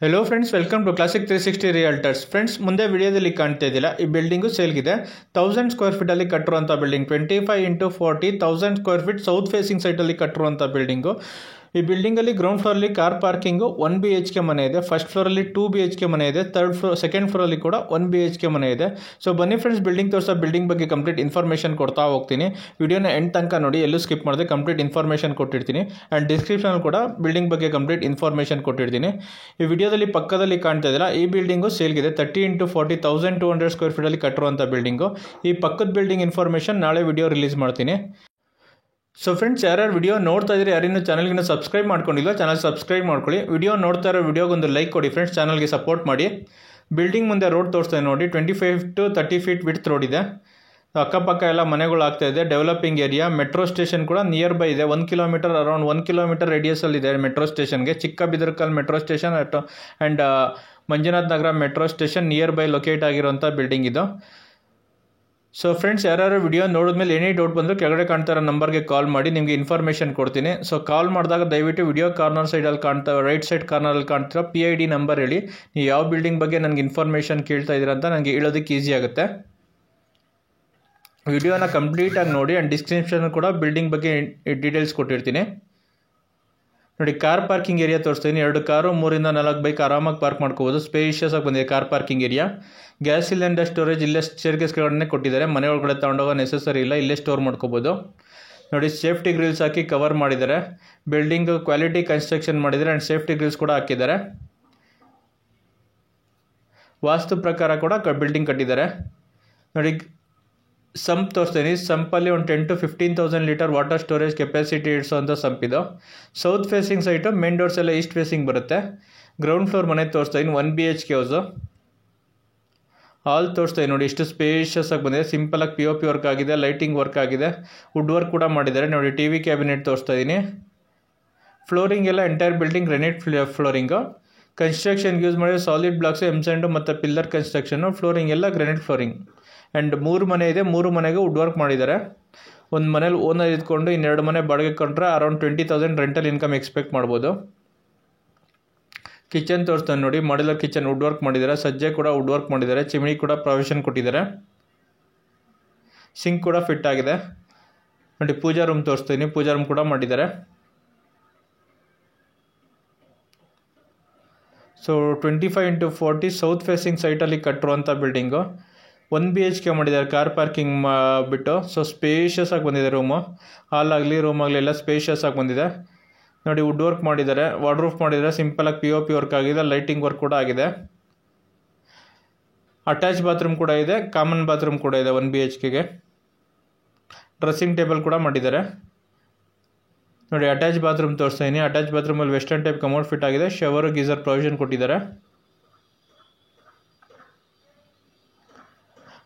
Hello friends, welcome to classic 360 realtors. Friends, ಮುಂದೆ ವಿಡಿಯೋದಲ್ಲಿ ಕಾಣ್ತಾ ಇದ್ದಿಲ್ಲ, ಈ ಬಿಲ್ಡಿಂಗು ಸೇಲ್ಗಿದೆ. 1000 ಸ್ಕ್ವೇರ್ ಫೀಟಲ್ಲಿ ಕಟ್ಟಿರುವಂಥ building, 25 × 40 1000 square feet south facing ಸೈಟಲ್ಲಿ ಕಟ್ಟಿರುವಂಥ ಬಿಲ್ಡಿಂಗು. ಈ ಬಿಲ್ಡಿಂಗಲ್ಲಿ ಗ್ರೌಂಡ್ ಫ್ಲೋರಲ್ಲಿ ಕಾರ್ ಪಾರ್ಕಿಂಗು 1 BHK ಮನೆ ಇದೆ, ಫಸ್ಟ್ ಫ್ಲೋರಲ್ಲಿ 2 BHK ಮನೆ ಇದೆ, ಸೆಕೆಂಡ್ ಫ್ಲೋರಲ್ಲಿ ಕೂಡ 1 BHK ಮನೆ ಇದೆ. ಸೊ ಬನ್ನಿ ಫ್ರೆಂಡ್ಸ್, ಬಿಲ್ಡಿಂಗ್ ತೋರಿಸೋ ಬಿಲ್ಡಿಂಗ್ ಬಗ್ಗೆ ಕಂಪ್ಲೀಟ್ ಇನ್ಫಾರ್ಮೇಷನ್ ಕೊಡ್ತಾ ಹೋಗ್ತೀನಿ. ವಿಡಿಯೋನ ಎಂಡ್ ತನಕ ನೋಡಿ, ಎಲ್ಲೂ ಸ್ಕಿಪ್ ಮಾಡಿದೆ, ಕಂಪ್ಲೀಟ್ ಇನ್ಫಾರ್ಮೇಷನ್ ಕೊಟ್ಟಿರ್ತೀನಿ. ಆ್ಯಂಡ್ ಡಿಸ್ಕ್ರಿಪ್ಷನಲ್ಲಿ ಕೂಡ ಬಿಲ್ಡಿಂಗ್ ಬಗ್ಗೆ ಕಂಪ್ಲೀಟ್ ಇನ್ಫಾರ್ಮೇಷನ್ ಕೊಟ್ಟಿರ್ತೀನಿ. ಈ ವಿಡಿಯೋದಲ್ಲಿ ಪಕ್ಕದಲ್ಲಿ ಕಾಣ್ತಾ ಇದ್ದಿಲ್ಲ, ಈ ಬಿಲ್ಡಿಂಗು ಸೇಲ್ಗಿದೆ. 30 × 40 1200 ಸ್ಕ್ವೇರ್ ಫೀಟಲ್ಲಿ ಕಟ್ಟಿರುವಂಥ ಬಿಲ್ಡಿಂಗು. ಈ ಪಕ್ಕದ ಬಿಲ್ಡಿಂಗ್ ಇನ್ಫಾರ್ಮೇಷನ್ ನಾಳೆ ವಿಡಿಯೋ ರಿಲೀಸ್ ಮಾಡ್ತೀನಿ. ಸೊ ಫ್ರೆಂಡ್ಸ್, ಯಾರ್ಯಾರು ವಿಡಿಯೋ ನೋಡ್ತಾ ಇದ್ರೆ, ಯಾರಿನ್ನೂ ಚಾನಲ್ಗಿನ್ನ ಸಬ್ಸ್ಕ್ರೈಬ್ ಮಾಡ್ಕೊಂಡಿಲ್ಲ, ಚಾನಲ್ ಸಬ್ಸ್ಕ್ರೈಬ್ ಮಾಡ್ಕೊಳ್ಳಿ. ವಿಡಿಯೋ ನೋಡ್ತಾ ಇರೋ ವಿಡಿಯೋಗೊಂದು ಲೈಕ್ ಕೊಡಿ ಫ್ರೆಂಡ್ಸ್, ಚಾನಲ್ಗೆ ಸಪೋರ್ಟ್ ಮಾಡಿ. ಬಿಲ್ಡಿಂಗ್ ಮುಂದೆ ರೋಡ್ ತೋರಿಸ್ತಾ ನೋಡಿ, 25 to 30 ಫೀಟ್ ವಿಡ್ತ್ ರೋಡ್ ಇದೆ. ಅಕ್ಕಪಕ್ಕ ಎಲ್ಲ ಮನೆಗಳು ಆಗ್ತಾ ಇದೆ. ಡೆವಲಪಿಂಗ್ ಏರಿಯಾ, ಮೆಟ್ರೋ ಸ್ಟೇಷನ್ ಕೂಡ ನಿಯರ್ ಬೈ ಇದೆ. 1 ಕಿಲೋಮೀಟರ್, ಅರೌಂಡ್ 1 ಕಿಲೋಮೀಟರ್ ರೇಡಿಯಸಲ್ಲಿ ಇದೆ ಮೆಟ್ರೋ ಸ್ಟೇಷನ್ಗೆ. Chikkabidarkal metro station and Manjunath Nagar metro station nearby locate ಆಗಿರುವಂಥ ಬಿಲ್ಡಿಂಗ್ ಇದು. ಸೊ ಫ್ರೆಂಡ್ಸ್, ಯಾರು ವಿಡಿಯೋ ನೋಡಿದ್ಮೇಲೆ ಏನೇ ಡೌಟ್ ಬಂದರೂ ಕೆಳಗಡೆ ಕಾಣ್ತಾ ಇರೋ ನಂಬರ್ಗೆ ಕಾಲ್ ಮಾಡಿ, ನಿಮಗೆ ಇನ್ಫಾರ್ಮೇಷನ್ ಕೊಡ್ತೀನಿ. ಸೊ ಕಾಲ್ ಮಾಡಿದಾಗ ದಯವಿಟ್ಟು ವಿಡಿಯೋ ಕಾರ್ನರ್ ಸೈಡಲ್ಲಿ ರೈಟ್ ಸೈಡ್ ಕಾರ್ನರಲ್ಲಿ ಕಾಣ್ತಿರೋ PID ನಂಬರ್ ಹೇಳಿ, ನೀವು ಯಾವ ಬಿಲ್ಡಿಂಗ್ ಬಗ್ಗೆ ನನಗೆ ಇನ್ಫಾರ್ಮೇಷನ್ ಕೇಳ್ತಾ ಇದ್ದೀರಾ ಅಂತ ನನಗೆ ಹೇಳೋದಕ್ಕೆ ಈಸಿ ಆಗುತ್ತೆ. ವಿಡಿಯೋನ ಕಂಪ್ಲೀಟಾಗಿ ನೋಡಿ, ಆ್ಯಂಡ್ ಡಿಸ್ಕ್ರಿಪ್ಷನ್ ಕೂಡ ಬಿಲ್ಡಿಂಗ್ ಬಗ್ಗೆ ಡೀಟೇಲ್ಸ್ ಕೊಟ್ಟಿರ್ತೀನಿ. ನೋಡಿ, ಕಾರ್ ಪಾರ್ಕಿಂಗ್ ಏರಿಯಾ ತೋರಿಸ್ತೀನಿ. 2 ಕಾರು, 3 ರಿಂದ 4 ಬೈಕ್ ಆರಾಮಾಗಿ ಪಾರ್ಕ್ ಮಾಡ್ಕೋಬೋದು. ಸ್ಪೇಷಿಯಸ್ ಆಗಿ ಬಂದಿದೆ car parking area. Gas cylinder storage ಇಲ್ಲೇ ಸ್ಟೇರ್ಕೇಸ್ ಕೆಳಗಡೆ ಕೊಟ್ಟಿದ್ದಾರೆ. ಮನೆ ಒಳಗಡೆ ತಗೊಂಡೋಗೋ ನೆಸೆಸರಿ ಇಲ್ಲ, ಇಲ್ಲೇ ಸ್ಟೋರ್ ಮಾಡ್ಕೋಬೋದು. ನೋಡಿ, ಸೇಫ್ಟಿ ಗ್ರಿಲ್ಸ್ ಹಾಕಿ ಕವರ್ ಮಾಡಿದ್ದಾರೆ. ಬಿಲ್ಡಿಂಗ್ ಕ್ವಾಲಿಟಿ ಕನ್ಸ್ಟ್ರಕ್ಷನ್ ಮಾಡಿದ್ದಾರೆ, ಆ್ಯಂಡ್ ಸೇಫ್ಟಿ ಗ್ರಿಲ್ಸ್ ಕೂಡ ಹಾಕಿದ್ದಾರೆ. ವಾಸ್ತು ಪ್ರಕಾರ ಕೂಡ ಬಿಲ್ಡಿಂಗ್ ಕಟ್ಟಿದ್ದಾರೆ. ನೋಡಿ, ಸಂಪ್ ತೋರಿಸ್ತೀನಿ. ಸಂಪಲ್ಲಿ ಒಂದು 10 to 15,000 litre water storage capacity ಇಡಿಸೋಂಥ ಸಂಪ್ ಇದು. South facing site, main doors ಎಲ್ಲ ಈಸ್ಟ್ ಫೇಸಿಂಗ್ ಬರುತ್ತೆ. ಗ್ರೌಂಡ್ ಫ್ಲೋರ್ ಮನೆ ತೋರಿಸ್ತೀನಿ, 1 BHK ಹೌಸು. ಹಾಲ್ ತೋರಿಸ್ತೀನಿ ನೋಡಿ, ಎಷ್ಟು ಸ್ಪೇಷಿಯಸ್ ಆಗಿ ಬಂದಿದೆ. ಸಿಂಪಲಾಗಿ POP ವರ್ಕ್ ಆಗಿದೆ, ಲೈಟಿಂಗ್ ವರ್ಕ್ ಆಗಿದೆ, ವುಡ್ ವರ್ಕ್ ಕೂಡ ಮಾಡಿದ್ದಾರೆ. ನೋಡಿ, TV ಕ್ಯಾಬಿನೆಟ್ ತೋರಿಸ್ತಾ ಇದ್ದೀನಿ. ಫ್ಲೋರಿಂಗ್ ಎಲ್ಲ ಎಂಟೈರ್ ಬಿಲ್ಡಿಂಗ್ ಗ್ರೆನೈಟ್ ಫ್ಲೋರಿಂಗು. ಕನ್ಸ್ಟ್ರಕ್ಷನ್ಗೆ ಯೂಸ್ ಮಾಡಿದ್ರೆ ಸಾಲಿಡ್ ಬ್ಲಾಕ್ಸು, ಎಮ್ಸೆಂಡು ಮತ್ತು ಪಿಲ್ಲರ್ ಕನ್ಸ್ಟ್ರಕ್ಷನು. ಫ್ಲೋರಿಂಗ್ ಎಲ್ಲ ಗ್ರೆನೈಟ್ ಫ್ಲೋರಿಂಗ್. ಆ್ಯಂಡ್ 3 ಮನೆ ಇದೆ, 3 ಮನೆಗೆ ವುಡ್ ವರ್ಕ್ ಮಾಡಿದ್ದಾರೆ. ಒಂದು ಮನೇಲಿ ಓನರ್ ಇದ್ಕೊಂಡು 2 ಮನೆ ಬಾಡಿಗೆ ಕೊಂಡ್ರೆ ಅರೌಂಡ್ 20,000 ರೆಂಟಲ್ ಇನ್ಕಮ್ ಎಕ್ಸ್ಪೆಕ್ಟ್ ಮಾಡ್ಬೋದು. ಕಿಚನ್ ತೋರಿಸ್ತಾನೆ ನೋಡಿ, ಮಾಡ್ಯುಲರ್ ಕಿಚನ್ ವುಡ್ ವರ್ಕ್ ಮಾಡಿದ್ದಾರೆ. ಸಜ್ಜೆ ಕೂಡ ವುಡ್ ವರ್ಕ್ ಮಾಡಿದ್ದಾರೆ. ಚಿಮ್ನಿ ಕೂಡ ಪ್ರೊವಿಷನ್ ಕೊಟ್ಟಿದ್ದಾರೆ. ಸಿಂಕ್ ಕೂಡ ಫಿಟ್ ಆಗಿದೆ. ನೋಡಿ, ಪೂಜಾ ರೂಮ್ ತೋರಿಸ್ತೀನಿ, ಪೂಜಾ ರೂಮ್ ಕೂಡ ಮಾಡಿದ್ದಾರೆ. ಸೊ 25 × 40 ಸೌತ್ ಫೇಸಿಂಗ್ ಸೈಟಲ್ಲಿ ಕಟ್ಟಿರುವಂಥ ಬಿಲ್ಡಿಂಗು. 1 BHK ಮಾಡಿದ್ದಾರೆ, ಕಾರ್ ಪಾರ್ಕಿಂಗ್ ಬಿಟ್ಟು. ಸೊ ಸ್ಪೇಷಿಯಸ್ ಆಗಿ ಬಂದಿದೆ ರೂಮು. ಹಾಲ್ ಆಗಲಿ ರೂಮ್ ಆಗಲಿ ಎಲ್ಲ ಸ್ಪೇಷಿಯಸ್ ಆಗಿ ಬಂದಿದೆ. ನೋಡಿ, ವುಡ್ ವರ್ಕ್ ಮಾಡಿದ್ದಾರೆ, ವಾರ್ಡ್ರೂಫ್ ಮಾಡಿದ್ದಾರೆ. ಸಿಂಪಲಾಗಿ POP ವರ್ಕ್ ಆಗಿದೆ, ಲೈಟಿಂಗ್ ವರ್ಕ್ ಕೂಡ ಆಗಿದೆ. ಅಟ್ಯಾಚ್ ಬಾತ್ರೂಮ್ ಕೂಡ ಇದೆ, ಕಾಮನ್ ಬಾತ್ರೂಮ್ ಕೂಡ ಇದೆ 1 BHKಗೆ. ಡ್ರೆಸ್ಸಿಂಗ್ ಟೇಬಲ್ ಕೂಡ ಮಾಡಿದ್ದಾರೆ. ನೋಡಿ, ಅಟ್ಯಾಚ್ ಬಾತ್ರೂಮ್ ತೋರಿಸ್ತೀನಿ. ಅಟ್ಯಾಚ್ ಬಾತ್ರೂಮಲ್ಲಿ ವೆಸ್ಟರ್ನ್ ಟೈಪ್ ಕಮೋಡ್ ಫಿಟ್ ಆಗಿದೆ. ಶವರ್ ಗೀಸರ್ ಪ್ರೊವಿಷನ್ ಕೊಟ್ಟಿದ್ದಾರೆ.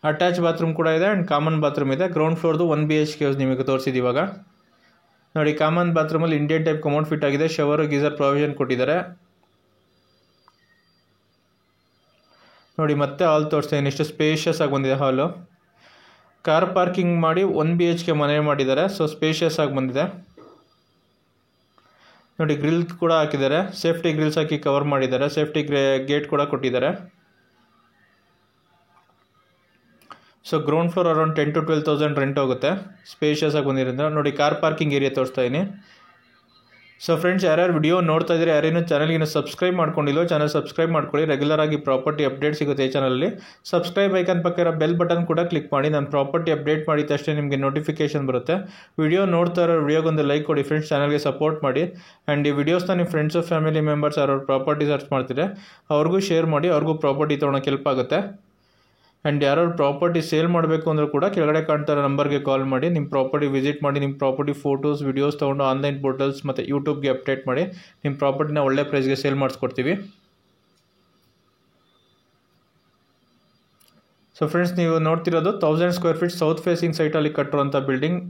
ಅಟ್ಯಾಚ್ ಬಾತ್ರೂಮ್ ಕೂಡ ಇದೆ, ಆ್ಯಂಡ್ ಕಾಮನ್ ಬಾತ್ರೂಮ್ ಇದೆ. ಗ್ರೌಂಡ್ ಫ್ಲೋರ್ದು 1 BHK ಹೌಸ್ ನಿಮಗೆ ತೋರಿಸಿದ್ದು ಇವಾಗ. ನೋಡಿ, ಕಾಮನ್ ಬಾತ್ರೂಮಲ್ಲಿ ಇಂಡಿಯನ್ ಟೈಪ್ ಕಮೋಡ್ ಫಿಟ್ ಆಗಿದೆ. ಶವರ್ ಗೀಸರ್ ಪ್ರೊವಿಷನ್ ಕೊಟ್ಟಿದ್ದಾರೆ. ನೋಡಿ, ಮತ್ತೆ ಹಾಲ್ ತೋರಿಸ್ತೀನಿ, ಎಷ್ಟು ಸ್ಪೇಷಿಯಸ್ ಆಗಿ ಬಂದಿದೆ ಹಾಲು. ಕಾರ್ ಪಾರ್ಕಿಂಗ್ ಮಾಡಿ 1 BHK ಮನೆ ಮಾಡಿದ್ದಾರೆ. ಸೊ ಸ್ಪೇಷಿಯಸ್ ಆಗಿ ಬಂದಿದೆ. ನೋಡಿ, ಗ್ರಿಲ್ ಕೂಡ ಹಾಕಿದ್ದಾರೆ. ಸೇಫ್ಟಿ ಗ್ರಿಲ್ಸ್ ಹಾಕಿ ಕವರ್ ಮಾಡಿದ್ದಾರೆ. ಸೇಫ್ಟಿ ಗೇಟ್ ಕೂಡ ಕೊಟ್ಟಿದ್ದಾರೆ. So ground floor around 10 to 12,000 rent ಹೋಗುತ್ತೆ. ಸ್ಪೇಷಿಯಸ್ ಆಗಿ ಬಂದಿರೋದ್ರಿಂದ. ನೋಡಿ, ಕಾರ್ ಪಾರ್ಕಿಂಗ್ ಏರಿಯಾ ತೋರಿಸ್ತಾ ಇದ್ದೀನಿ. ಸೊ ಫ್ರೆಂಡ್ಸ್, ಯಾರ್ಯಾರು ವಿಡಿಯೋ ನೋಡ್ತಾ ಇದ್ದಾರೆ, ಯಾರೇನು ಚಾನಲ್ಗಿನ್ನು ಸಬ್ಸ್ಕ್ರೈಬ್ ಮಾಡ್ಕೊಂಡಿಲ್ಲೋ, ಚಾನಲ್ ಸಬ್ಸ್ಕ್ರೈಬ್ ಮಾಡ್ಕೊಳ್ಳಿ. ರೆಗ್ಯುಲರ್ ಆಗಿ ಪ್ರಾಪರ್ಟಿ ಅಪ್ಡೇಟ್ ಸಿಗುತ್ತೆ ಈ ಚಾನಲಲ್ಲಿ. ಸಬ್ಸ್ಕ್ರೈಬ್ ಐಕನ್ ಪಕ್ಕ ಇರೋ ಬೆಲ್ ಬಟನ್ ಕೂಡ ಕ್ಲಿಕ್ ಮಾಡಿ. ನಾನು ಪ್ರಾಪರ್ಟಿ ಅಪ್ಡೇಟ್ ಮಾಡಿದ ತಕ್ಷಣ ನಿಮಗೆ ನೋಟಿಫಿಕೇಶನ್ ಬರುತ್ತೆ. ವಿಡಿಯೋ ನೋಡ್ತಾ ಇರೋ ವಿಡಿಯೋಗೊಂದು ಲೈಕ್ ಕೊಡಿ ಫ್ರೆಂಡ್ಸ್, ಚಾನಲ್ಗೆ ಸಪೋರ್ಟ್ ಮಾಡಿ. ಆ್ಯಂಡ್ ಈ ವಿಡಿಯೋಸ್ನ ನಿಮ್ಮ ಫ್ರೆಂಡ್ಸು ಫ್ಯಾಮಿಲಿ ಮೆಂಬರ್ಸ್ ಯಾರು ಪ್ರಾಪರ್ಟಿ ಸರ್ಚ್ ಮಾಡ್ತಿದ್ರೆ ಅವ್ರಿಗೂ ಶೇರ್ ಮಾಡಿ, ಅವ್ರಿಗೂ ಪ್ರಾಪರ್ಟಿ ತೊಗೊಳಕ್ಕೆ ಹೆಲ್ಪ್ ಆಗುತ್ತೆ. ಆ್ಯಂಡ್ ಯಾರು ಪ್ರಾಪರ್ಟಿ ಸೇಲ್ ಮಾಡಬೇಕು ಅಂದರೂ ಕೂಡ ಕೆಳಗಡೆ ಕಾಣ್ತಾ ಇರೋ ನಂಬರ್ಗೆ ಕಾಲ್ ಮಾಡಿ, ನಿಮ್ಮ ಪ್ರಾಪರ್ಟಿ ವಿಸಿಟ್ ಮಾಡಿ, ನಿಮ್ಮ ಪ್ರಾಪರ್ಟಿ ಫೋಟೋಸ್ ವಿಡಿಯೋಸ್ ತೊಗೊಂಡು ಆನ್ಲೈನ್ ಪೋರ್ಟಲ್ಸ್ ಮತ್ತು ಯೂಟ್ಯೂಬ್ಗೆ ಅಪ್ಡೇಟ್ ಮಾಡಿ ನಿಮ್ಮ ಪ್ರಾಪರ್ಟಿನ ಒಳ್ಳೆ ಪ್ರೈಸ್ಗೆ ಸೇಲ್ ಮಾಡಿಸ್ಕೊಡ್ತೀವಿ. ಸೊ ಫ್ರೆಂಡ್ಸ್, ನೀವು ನೋಡ್ತಿರೋದು 1000 ಸ್ಕ್ವೇರ್ ಫೀಟ್ ಸೌತ್ ಫೇಸಿಂಗ್ ಸೈಟಲ್ಲಿ ಕಟ್ಟಿರುವಂಥ building.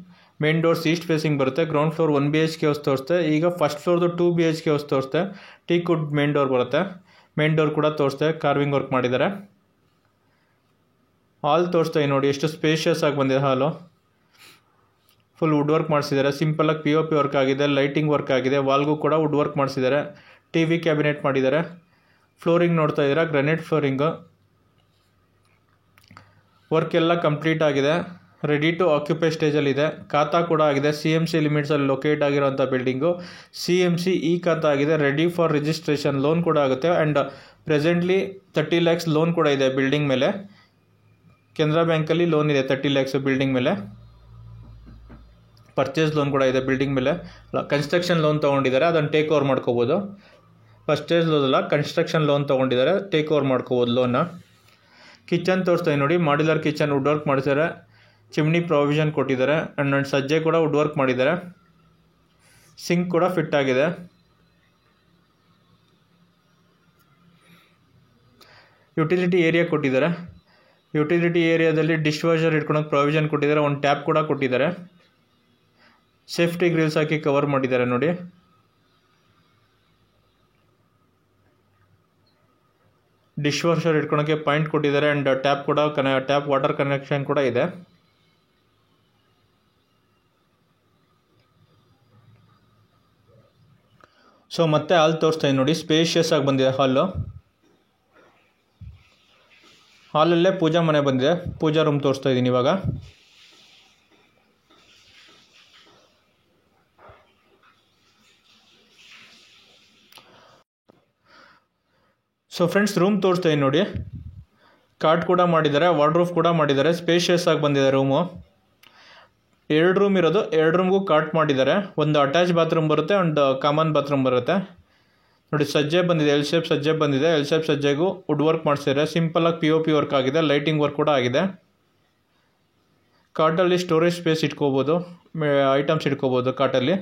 Main doors east facing ಬರುತ್ತೆ. ಗ್ರೌಂಡ್ ಫ್ಲೋರ್ 1 BHK ಹೌಸ್ ತೋರಿಸ್ತೆ. ಈಗ ಫಸ್ಟ್ ಫ್ಲೋರ್ದು 2 BHK ಹೌಸ್ ತೋರಿಸ್ತೆ. ಟೀಕ್ವುಡ್ ಮೇನ್ ಡೋರ್ ಬರುತ್ತೆ. ಮೇನ್ ಡೋರ್ ಕೂಡ ತೋರಿಸ್ತೆ, ಕಾರ್ವಿಂಗ್ ವರ್ಕ್ ಮಾಡಿದ್ದಾರೆ. ಹಾಲ್ ತೋರಿಸ್ತಾ ನೋಡಿ, ಎಷ್ಟು ಸ್ಪೇಷಿಯಸ್ ಆಗಿ ಬಂದಿದೆ ಹಾಲು. ಫುಲ್ ವುಡ್ ವರ್ಕ್ ಮಾಡಿಸಿದ್ದಾರೆ. ಸಿಂಪಲಾಗಿ POP ವರ್ಕ್ ಆಗಿದೆ, ಲೈಟಿಂಗ್ ವರ್ಕ್ ಆಗಿದೆ. ವಾಲ್ಗೂ ಕೂಡ ವುಡ್ ವರ್ಕ್ ಮಾಡಿಸಿದ್ದಾರೆ. TV ಕ್ಯಾಬಿನೆಟ್ ಮಾಡಿದ್ದಾರೆ. ಫ್ಲೋರಿಂಗ್ ನೋಡ್ತಾ ಇದ್ದೀರಾ, ಗ್ರಾನೈಟ್ ಫ್ಲೋರಿಂಗು. ವರ್ಕ್ ಎಲ್ಲ ಕಂಪ್ಲೀಟ್ ಆಗಿದೆ, ರೆಡಿ ಟು ಆಕ್ಯುಪೈ ಸ್ಟೇಜಲ್ಲಿದೆ. ಖಾತಾ ಕೂಡ ಆಗಿದೆ, CMC ಲಿಮಿಟ್ಸಲ್ಲಿ ಲೊಕೇಟ್ ಆಗಿರೋಂಥ ಬಿಲ್ಡಿಂಗು. CMC ಖಾತಾ ಆಗಿದೆ, ರೆಡಿ ಫಾರ್ ರಿಜಿಸ್ಟ್ರೇಷನ್. ಲೋನ್ ಕೂಡ ಆಗುತ್ತೆ. ಆ್ಯಂಡ್ ಪ್ರೆಸೆಂಟ್ಲಿ 30 lakhs ಲೋನ್ ಕೂಡ ಇದೆ ಬಿಲ್ಡಿಂಗ್ ಮೇಲೆ. ಕೆನರಾ ಬ್ಯಾಂಕಲ್ಲಿ ಲೋನ್ ಇದೆ 30 lakhs ಬಿಲ್ಡಿಂಗ್ ಮೇಲೆ. ಪರ್ಚೇಸ್ ಲೋನ್ ಕೂಡ ಇದೆ ಬಿಲ್ಡಿಂಗ್ ಮೇಲೆ. ಕನ್ಸ್ಟ್ರಕ್ಷನ್ ಲೋನ್ ತೊಗೊಂಡಿದ್ದಾರೆ, ಅದನ್ನು ಟೇಕ್ ಓವರ್ ಮಾಡ್ಕೋಬೋದು. ಪರ್ಚೇಸ್ ಲೋನ್ ಅಲ್ಲ, ಕನ್ಸ್ಟ್ರಕ್ಷನ್ ಲೋನ್ ತೊಗೊಂಡಿದ್ದಾರೆ, ಟೇಕ್ ಓವರ್ ಮಾಡ್ಕೋಬೋದು ಲೋನ್ನ. ಕಿಚನ್ ತೋರಿಸ್ತೀನಿ ನೋಡಿ, ಮಾಡ್ಯುಲರ್ ಕಿಚನ್, ವುಡ್ ವರ್ಕ್ ಮಾಡಿದ್ದಾರೆ, ಚಿಮ್ನಿ ಪ್ರಾವಿಷನ್ ಕೊಟ್ಟಿದ್ದಾರೆ. ಆ್ಯಂಡ್ ಸಜ್ಜೆ ಕೂಡ ವುಡ್ ವರ್ಕ್ ಮಾಡಿದ್ದಾರೆ. ಸಿಂಕ್ ಕೂಡ ಫಿಟ್ ಆಗಿದೆ. ಯುಟಿಲಿಟಿ ಏರಿಯಾ ಕೊಟ್ಟಿದ್ದಾರೆ. ಯುಟಿಲಿಟಿ ಏರಿಯಾದಲ್ಲಿ ಡಿಶ್ ವಾಷರ್ ಇಟ್ಕೊಳಕ್ಕೆ ಪ್ರಾವಿಷನ್ ಕೊಟ್ಟಿದ್ದಾರೆ. ಒಂದು ಟ್ಯಾಪ್ ಕೂಡ ಕೊಟ್ಟಿದ್ದಾರೆ. ಸೇಫ್ಟಿ ಗ್ರಿಲ್ಸ್ ಹಾಕಿ ಕವರ್ ಮಾಡಿದ್ದಾರೆ ನೋಡಿ. ಡಿಶ್ ವಾಷರ್ ಇಟ್ಕೊಳಕ್ಕೆ ಪಾಯಿಂಟ್ ಕೊಟ್ಟಿದ್ದಾರೆ. ಆ್ಯಂಡ್ ಟ್ಯಾಪ್ ಕೂಡ ಟ್ಯಾಪ್ ವಾಟರ್ ಕನೆಕ್ಷನ್ ಕೂಡ ಇದೆ. ಸೊ ಮತ್ತೆ ಹಾಲ್ ತೋರಿಸ್ತಾ ಇದ್ದೀನಿ ನೋಡಿ, ಸ್ಪೇಷಿಯಸ್ ಆಗಿ ಬಂದಿದೆ ಹಾಲು. ಹಾಲಲ್ಲೇ ಪೂಜಾ ಮನೆ ಬಂದಿದೆ. ಪೂಜಾ ರೂಮ್ ತೋರಿಸ್ತಾ ಇದ್ದೀನಿ ಇವಾಗ. ಸೊ ಫ್ರೆಂಡ್ಸ್, ರೂಮ್ ತೋರಿಸ್ತಾ ಇದ್ದೀನಿ ನೋಡಿ. ಕಾರ್ಟ್ ಕೂಡ ಮಾಡಿದ್ದಾರೆ, ವಾರ್ಡ್ರೋಬ್ ಕೂಡ ಮಾಡಿದ್ದಾರೆ. ಸ್ಪೇಷಿಯಸ್ ಆಗಿ ಬಂದಿದೆ ರೂಮು. 2 ರೂಮ್ ಇರೋದು, 2 ರೂಮ್ಗೂ ಕಾರ್ಟ್ ಮಾಡಿದ್ದಾರೆ. ಒಂದು ಅಟ್ಯಾಚ್ ಬಾತ್ರೂಮ್ ಬರುತ್ತೆ, ಒಂದು ಕಾಮನ್ ಬಾತ್ರೂಮ್ ಬರುತ್ತೆ ನೋಡಿ. ಸಜ್ಜೆ ಬಂದಿದೆ, ಎಲ್ ಶೇಪ್ ಸಜ್ಜೆ ಬಂದಿದೆ. ಎಲ್ ಶೇಪ್ ಸಜ್ಜೆಗೂ ವುಡ್ ವರ್ಕ್ ಮಾಡಿಸಿದ್ದಾರೆ. ಸಿಂಪಲಾಗಿ POP ವರ್ಕ್ ಆಗಿದೆ, ಲೈಟಿಂಗ್ ವರ್ಕ್ ಕೂಡ ಆಗಿದೆ. ಕಾರ್ಟಲ್ಲಿ ಸ್ಟೋರೇಜ್ ಸ್ಪೇಸ್ ಇಟ್ಕೋಬೋದು, ಐಟಮ್ಸ್ ಇಟ್ಕೋಬೋದು ಕಾರ್ಟಲ್ಲಿ.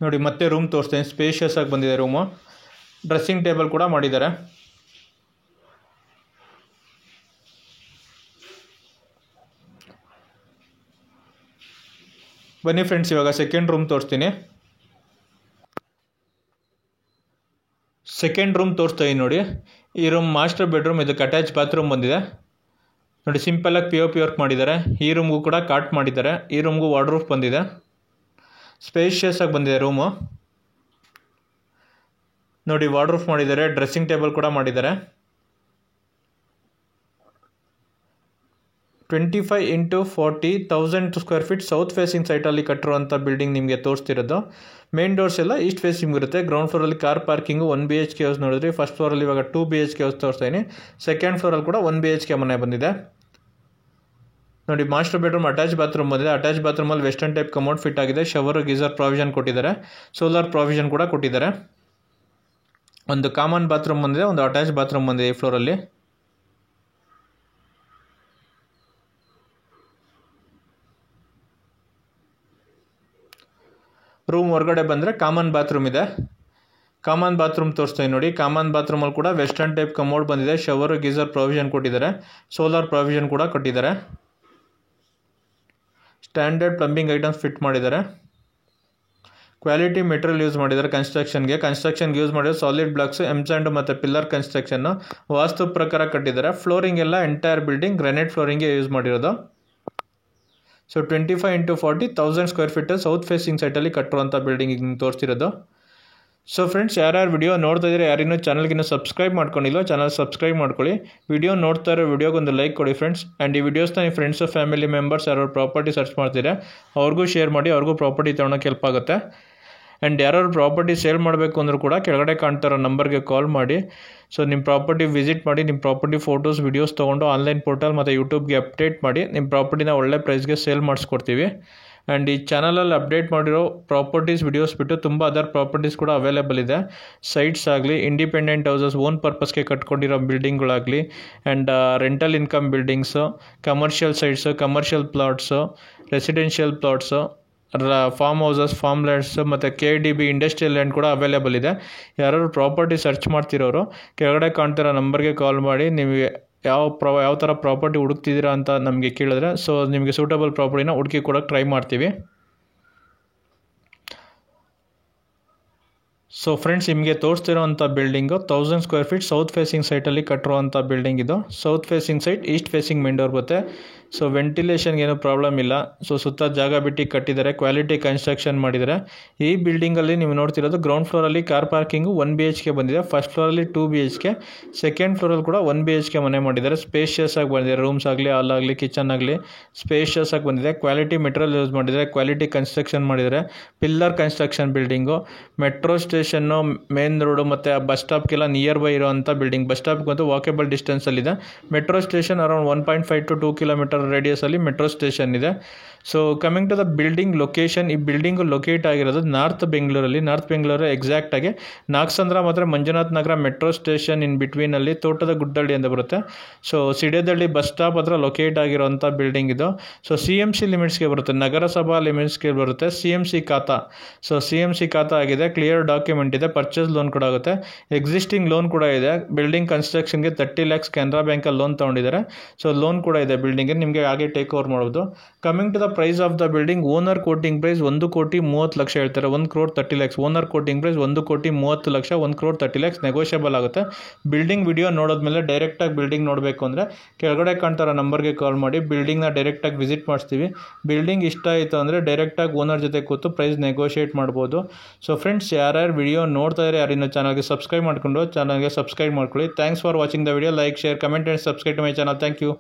ನೋಡಿ ಮತ್ತೆ ರೂಮ್ ತೋರಿಸ್ತೇನೆ. ಸ್ಪೇಷಿಯಸ್ ಆಗಿ ಬಂದಿದೆ ರೂಮು. ಡ್ರೆಸ್ಸಿಂಗ್ ಟೇಬಲ್ ಕೂಡ ಮಾಡಿದ್ದಾರೆ. ಬನ್ನಿ ಫ್ರೆಂಡ್ಸ್, ಇವಾಗ ಸೆಕೆಂಡ್ ರೂಮ್ ತೋರಿಸ್ತೀನಿ. ಸೆಕೆಂಡ್ ರೂಮ್ ತೋರಿಸ್ತಾ ಇದ್ದೀನಿ ನೋಡಿ. ಈ ರೂಮ್ ಮಾಸ್ಟರ್ ಬೆಡ್ರೂಮ್, ಇದಕ್ಕೆ ಅಟ್ಯಾಚ್ ಬಾತ್ರೂಮ್ ಬಂದಿದೆ ನೋಡಿ. ಸಿಂಪಲಾಗಿ POP ವರ್ಕ್ ಮಾಡಿದ್ದಾರೆ. ಈ ರೂಮ್ಗೂ ಕೂಡ ಕಾರ್ಟ್ ಮಾಡಿದ್ದಾರೆ. ಈ ರೂಮ್ಗೂ ವಾರ್ಡ್ರೋಬ್ ಬಂದಿದೆ. ಸ್ಪೇಷಿಯಸ್ ಆಗಿ ಬಂದಿದೆ ರೂಮು ನೋಡಿ. ವಾರ್ಡ್ರೋಬ್ ಮಾಡಿದ್ದಾರೆ, ಡ್ರೆಸ್ಸಿಂಗ್ ಟೇಬಲ್ ಕೂಡ ಮಾಡಿದ್ದಾರೆ. 25 × 40 1000 ಸ್ಕ್ವೇರ್ ಫೀಟ್ ಸೌತ್ ಫೇಸಿಂಗ್ ಸೈಟಲ್ಲಿ ಕಟ್ಟಿರುವಂಥ ಬಿಲ್ಡಿಂಗ್ ನಿಮಗೆ ತೋರಿಸ್ತಿರೋದು. ಮೇನ್ ಡೋರ್ಸ್ ಎಲ್ಲ ಈಸ್ಟ್ ಫೇಸಿಂಗ್ ಇರುತ್ತೆ. ಗ್ರೌಂಡ್ ಫ್ಲೋರಲ್ಲಿ ಕಾರ್ ಪಾರ್ಕಿಂಗು 1 BHK ಹೌಸ್ ನೋಡಿದ್ರಿ. ಫಸ್ಟ್ ಫ್ಲೋರಲ್ಲಿ ಇವಾಗ 2 BHK ಹೌಸ್ ತೋರಿಸ್ತಾ ಇದ್ದೀನಿ. ಸೆಕೆಂಡ್ ಫ್ಲೋರಲ್ಲಿ ಕೂಡ 1 BHK ಮನೆ ಬಂದಿದೆ ನೋಡಿ. ಮಾಸ್ಟರ್ ಬೆಡ್ರೂಮ್, ಅಟ್ಯಾಚ್ ಬಾತ್ರೂಮ್ ಬಂದಿದೆ. ಅಟ್ಯಾಚ್ ಬಾತ್ರೂಮಲ್ಲಿ ವೆಸ್ಟರ್ನ್ ಟೈಪ್ ಕಮೋಡ್ ಫಿಟ್ ಆಗಿದೆ. ಶವರ್, ಗೀಸರ್ ಪ್ರಾವಿಷನ್ ಕೊಟ್ಟಿದ್ದಾರೆ. ಸೋಲಾರ್ ಪ್ರಾವಿಷನ್ ಕೂಡ ಕೊಟ್ಟಿದ್ದಾರೆ. ಒಂದು ಕಾಮನ್ ಬಾತ್ರೂಮ್ ಬಂದಿದೆ, ಒಂದು ಅಟ್ಯಾಚ್ ಬಾತ್ರೂಮ್ ಬಂದಿದೆ ಈ ಫ್ಲೋರಲ್ಲಿ. ರೂಮ್ ಹೊರಗಡೆ ಬಂದರೆ ಕಾಮನ್ ಬಾತ್ರೂಮ್ ಇದೆ. ಕಾಮನ್ ಬಾತ್ರೂಮ್ ತೋರಿಸ್ತಾ ನೋಡಿ. ಕಾಮನ್ ಬಾತ್ರೂಮಲ್ಲಿ ಕೂಡ ವೆಸ್ಟರ್ನ್ ಟೈಪ್ ಕಮೋಡ್ ಬಂದಿದೆ. ಶವರ್, ಗೀಸರ್ ಪ್ರಾವಿಷನ್ ಕೊಟ್ಟಿದ್ದಾರೆ. ಸೋಲಾರ್ ಪ್ರಾವಿಷನ್ ಕೂಡ ಕೊಟ್ಟಿದ್ದಾರೆ. ಸ್ಟ್ಯಾಂಡರ್ಡ್ ಪ್ಲಂಬಿಂಗ್ ಐಟಮ್ಸ್ ಫಿಟ್ ಮಾಡಿದ್ದಾರೆ. ಕ್ವಾಲಿಟಿ ಮೆಟೀರಿಯಲ್ ಯೂಸ್ ಮಾಡಿದ್ದಾರೆ ಕನ್ಸ್ಟ್ರಕ್ಷನ್ಗೆ ಯೂಸ್ ಮಾಡಿರೋ ಸಾಲಿಡ್ ಬ್ಲಾಕ್ಸ್, ಎಮ್ಸ್ಯಾಂಡ್ ಮತ್ತು ಪಿಲ್ಲರ್ ಕನ್ಸ್ಟ್ರಕ್ಷನ್ನು ವಾಸ್ತು ಪ್ರಕಾರ ಕಟ್ಟಿದ್ದಾರೆ. ಫ್ಲೋರಿಂಗ್ ಎಲ್ಲ ಎಂಟೈರ್ ಬಿಲ್ಡಿಂಗ್ ಗ್ರಾನೈಟ್ ಫ್ಲೋರಿಂಗ್ಗೆ ಯೂಸ್ ಮಾಡಿರೋದು. So 25 × 40 1000 square feet south facing ಸೈಟಲ್ಲಿ ಕಟ್ಟಿರುವಂಥ ಬಿಲ್ಡಿಂಗ್ ಈಗ ತೋರಿಸ್ತಿರೋದು. ಸೊ ಫ್ರೆಂಡ್ಸ್, ಯಾರ್ಯಾರು ವಿಡಿಯೋ ನೋಡ್ತಾ ಇದ್ದಾರೆ, ಯಾರಿನ್ನೂ ಚಾನಲ್ಗಿನ್ನೂ ಸಬ್ಸ್ಕ್ರೈಬ್ ಮಾಡ್ಕೊಂಡಿಲ್ಲ, ಚಾನಲ್ ಸಬ್ಸ್ಕ್ರೈಬ್ ಮಾಡ್ಕೊಳ್ಳಿ. ವಿಡಿಯೋ ನೋಡ್ತಾ ಇರೋ ವಿಡಿಯೋಗೊಂದು ಲೈಕ್ ಕೊಡಿ ಫ್ರೆಂಡ್ಸ್. ಆ್ಯಂಡ್ ಈ ವಿಡಿಯೋಸ್ನ ನಿಮ್ಮ ಫ್ರೆಂಡ್ಸು, ಫ್ಯಾಮಿಲಿ ಮೆಂಬರ್ಸ್ ಯಾರು ಪ್ರಾಪರ್ಟಿ ಸರ್ಚ್ ಮಾಡ್ತೀರಾ ಅವ್ರಿಗೂ ಶೇರ್ ಮಾಡಿ, ಅವ್ರಿಗೂ ಪ್ರಾಪರ್ಟಿ ತೊಗೊಳಕ್ಕೆ ಹೆಲ್ಪ್ ಆಗುತ್ತೆ. ಆ್ಯಂಡ್ ಯಾರು ಪ್ರಾಪರ್ಟಿ ಸೇಲ್ ಮಾಡಬೇಕು ಅಂದರೂ ಕೂಡ ಕೆಳಗಡೆ ಕಾಣ್ತಾರೋ ನಂಬರ್ಗೆ ಕಾಲ್ ಮಾಡಿ. ಸೊ ನಿಮ್ಮ ಪ್ರಾಪರ್ಟಿ ವಿಸಿಟ್ ಮಾಡಿ, ನಿಮ್ಮ ಪ್ರಾಪರ್ಟಿ ಫೋಟೋಸ್, ವೀಡಿಯೋಸ್ ತೊಗೊಂಡು ಆನ್ಲೈನ್ ಪೋರ್ಟಲ್ ಮತ್ತು ಯೂಟ್ಯೂಬ್ಗೆ ಅಪ್ಡೇಟ್ ಮಾಡಿ ನಿಮ್ಮ ಪ್ರಾಪರ್ಟಿನ ಒಳ್ಳೆ ಪ್ರೈಸ್ಗೆ ಸೇಲ್ ಮಾಡಿಸ್ಕೊಡ್ತೀವಿ. ಆ್ಯಂಡ್ ಈ ಚಾನಲಲ್ಲಿ ಅಪ್ಡೇಟ್ ಮಾಡಿರೋ ಪ್ರಾಪರ್ಟೀಸ್ ವಿಡಿಯೋಸ್ ಬಿಟ್ಟು ತುಂಬ ಅದರ್ ಪ್ರಾಪರ್ಟೀಸ್ ಕೂಡ ಅವೈಲೇಬಲ್ ಇದೆ. ಸೈಟ್ಸ್ ಆಗಲಿ, ಇಂಡಿಪೆಂಡೆಂಟ್ ಹೌಸಸ್, ಓನ್ ಪರ್ಪಸ್ಗೆ ಕಟ್ಕೊಂಡಿರೋ ಬಿಲ್ಡಿಂಗ್ಗಳಾಗಲಿ, and rental income buildings, commercial sites, commercial plots, residential plots, farm houses, farm lands ಮತ್ತು KDB ಇಂಡಸ್ಟ್ರಿಯಲ್ ಲ್ಯಾಂಡ್ ಕೂಡ ಅವೈಲೇಬಲ್ ಇದೆ. ಯಾರು ಪ್ರಾಪರ್ಟಿ ಸರ್ಚ್ ಮಾಡ್ತಿರೋರು ಕೆಳಗಡೆ ಕಾಣ್ತಿರೋ ನಂಬರ್ಗೆ ಕಾಲ್ ಮಾಡಿ ನಿಮಗೆ ಯಾವ ಥರ ಪ್ರಾಪರ್ಟಿ ಹುಡುಕ್ತಿದ್ದೀರಾ ಅಂತ ನಮಗೆ ಕೇಳಿದ್ರೆ ಸೊ ನಿಮಗೆ ಸೂಟಬಲ್ ಪ್ರಾಪರ್ಟಿನ ಹುಡುಕಿ ಕೊಡೋಕ್ಕೆ ಟ್ರೈ ಮಾಡ್ತೀವಿ. ಸೊ ಫ್ರೆಂಡ್ಸ್, ನಿಮಗೆ ತೋರಿಸ್ತಿರೋವಂಥ building 1000 square feet south facing ಸೈಟಲ್ಲಿ ಕಟ್ಟಿರುವಂಥ ಬಿಲ್ಡಿಂಗ್ ಇದು. South facing site, east facing main door ಬರುತ್ತೆ. ಸೊ ವೆಂಟಿಲೇಷನ್ಗೆ ಏನೂ ಪ್ರಾಬ್ಲಮ್ ಇಲ್ಲ. ಸೊ ಸುತ್ತ ಜಾಗ ಬಿಟ್ಟು ಕಟ್ಟಿದ್ದಾರೆ, ಕ್ವಾಲಿಟಿ ಕನ್ಸ್ಟ್ರಕ್ಷನ್ ಮಾಡಿದ್ದಾರೆ. ಈ ಬಿಲ್ಡಿಂಗಲ್ಲಿ ನೀವು ನೋಡ್ತಿರೋದು ಗ್ರೌಂಡ್ ಫ್ಲೋರಲ್ಲಿ ಕಾರ್ ಪಾರ್ಕಿಂಗು 1 BHK ಬಂದಿದೆ. ಫಸ್ಟ್ ಫ್ಲೋರಲ್ಲಿ 2 BHK, ಸೆಕೆಂಡ್ ಫ್ಲೋರಲ್ಲಿ ಕೂಡ 1 BHK ಮನೆ ಮಾಡಿದ್ದಾರೆ. ಸ್ಪೇಷಿಯಸ್ ಆಗಿ ಬಂದಿದೆ, ರೂಮ್ಸ್ ಆಗಲಿ, ಹಾಲ್ ಆಗಲಿ, ಕಿಚನ್ ಆಗಲಿ ಸ್ಪೇಷಿಯಸ್ ಆಗಿ ಬಂದಿದೆ. ಕ್ವಾಲಿಟಿ ಮೆಟೀರಿಯಲ್ ಯೂಸ್ ಮಾಡಿದ್ದಾರೆ, ಕ್ವಾಲಿಟಿ ಕನ್ಸ್ಟ್ರಕ್ಷನ್ ಮಾಡಿದ್ದಾರೆ. Pillar construction building, metro station, main road ಮತ್ತು ಬಸ್ ಸ್ಟಾಪ್ಗೆಲ್ಲ ನಿಯರ್ ಬೈ ಇರೋವಂಥ ಬಿಲ್ಡಿಂಗ್. ಬಸ್ ಸ್ಟಾಪ್ಗಂತೂ ವಾಕೇಬಲ್ ಡಿಸ್ಟೆನ್ಸಲ್ಲಿದೆ. Metro station around 1.5 to 2 kilometre ರೇಡಿಯಸಲ್ಲಿ ಮೆಟ್ರೋ ಸ್ಟೇಷನ್ ಇದೆ. So coming to the building location, ಈ ಬಿಲ್ಡಿಂಗು ಲೊಕೇಟ್ ಆಗಿರೋದು ನಾರ್ತ್ ಬೆಂಗಳೂರು ಎಕ್ಸಾಕ್ಟಾಗಿ ನಾಗಸಂದ್ರ ಮತ್ತು Manjunath Nagar metro station in ಬಿಟ್ವೀನಲ್ಲಿ ತೋಟದ ಗುಡ್ಡಳ್ಳಿ ಅಂತ ಬರುತ್ತೆ. ಸೊ ಸಿಡಿಯದಳ್ಳಿ ಬಸ್ ಸ್ಟಾಪ್ ಹತ್ರ ಲೊಕೇಟ್ ಆಗಿರೋಂಥ ಬಿಲ್ಡಿಂಗ್ ಇದು. ಸೊ CMC ಲಿಮಿಟ್ಸ್ಗೆ ಬರುತ್ತೆ, ನಗರಸಭಾ ಲಿಮಿಟ್ಸ್ಗೆ ಬರುತ್ತೆ. CMC ಖಾತಾ, ಸೊ CMC ಖಾತಾ ಆಗಿದೆ, ಕ್ಲಿಯರ್ ಡಾಕ್ಯುಮೆಂಟ್ ಇದೆ, ಪರ್ಚೇಸ್ ಲೋನ್ ಕೂಡ ಆಗುತ್ತೆ, ಎಕ್ಸಿಸ್ಟಿಂಗ್ ಲೋನ್ ಕೂಡ ಇದೆ. ಬಿಲ್ಡಿಂಗ್ ಕನ್ಸ್ಟ್ರಕ್ಷನ್ಗೆ 30 lakhs ಕೆನರಾ ಬ್ಯಾಂಕಲ್ಲಿ ಲೋನ್ ತೊಗೊಂಡಿದ್ದಾರೆ. ಸೊ ಲೋನ್ ಕೂಡ ಇದೆ ಬಿಲ್ಡಿಂಗ್ಗೆ, ನಿಮಗೆ ಹಾಗೆ ಟೇಕ್ ಓವರ್ ಮಾಡ್ಬೋದು. Coming to the price of the building, owner quoting price 1,30,00,000 ಹೇಳ್ತಾರೆ, 1,30,00,000. ಓನರ್ ಕೋಟಿಂಗ್ ಪ್ರೈಸ್ 1,30,00,000, 1,30,00,000 ನೆಗೋಷಿಯಬಲ್ ಆಗುತ್ತೆ. ಬಿಲ್ಡಿಂಗ್ ವಿಡಿಯೋ ನೋಡೋದ್ಮೇಲೆ ಡೈರೆಕ್ಟಾಗಿ ಬಿಲ್ಡಿಂಗ್ ನೋಡಬೇಕು ಅಂದರೆ ಕೆಳಗಡೆ ಕಾಣ್ತಾರೋ ನಂಬರ್ಗೆ ಕಾಲ್ ಮಾಡಿ ಬಿಲ್ಡಿಂಗ್ನ ಡೈರೆಕ್ಟಾಗಿ ವಿಸಿಟ್ ಮಾಡಿಸ್ತೀವಿ. ಬಿಲ್ಡಿಂಗ್ ಇಷ್ಟ ಆಯಿತು ಅಂದರೆ ಡೈರೆಕ್ಟಾಗಿ ಓನರ್ ಜೊತೆ ಕೂತು ಪ್ರೈಸ್ ನೆಗೋಷಿಯೇಟ್ ಮಾಡ್ಬೋದು. ಸೊ ಫ್ರೆಂಡ್ಸ್, ಯಾರ್ಯಾರು ವಿಡಿಯೋ ನೋಡ್ತಾ ಇದ್ದಾರೆ ಯಾರಿನ್ನೂ ಚಾನಲ್ಗೆ ಸಬ್ಸ್ಕ್ರೈಬ್ ಮಾಡ್ಕೊಂಡು ಚಾನಲ್ಗೆ ಸಬ್ಸ್ಕ್ರೈಬ್ ಮಾಡ್ಕೊಳ್ಳಿ. Thanks for watching the video. Like, share, comment and subscribe to my channel. Thank you.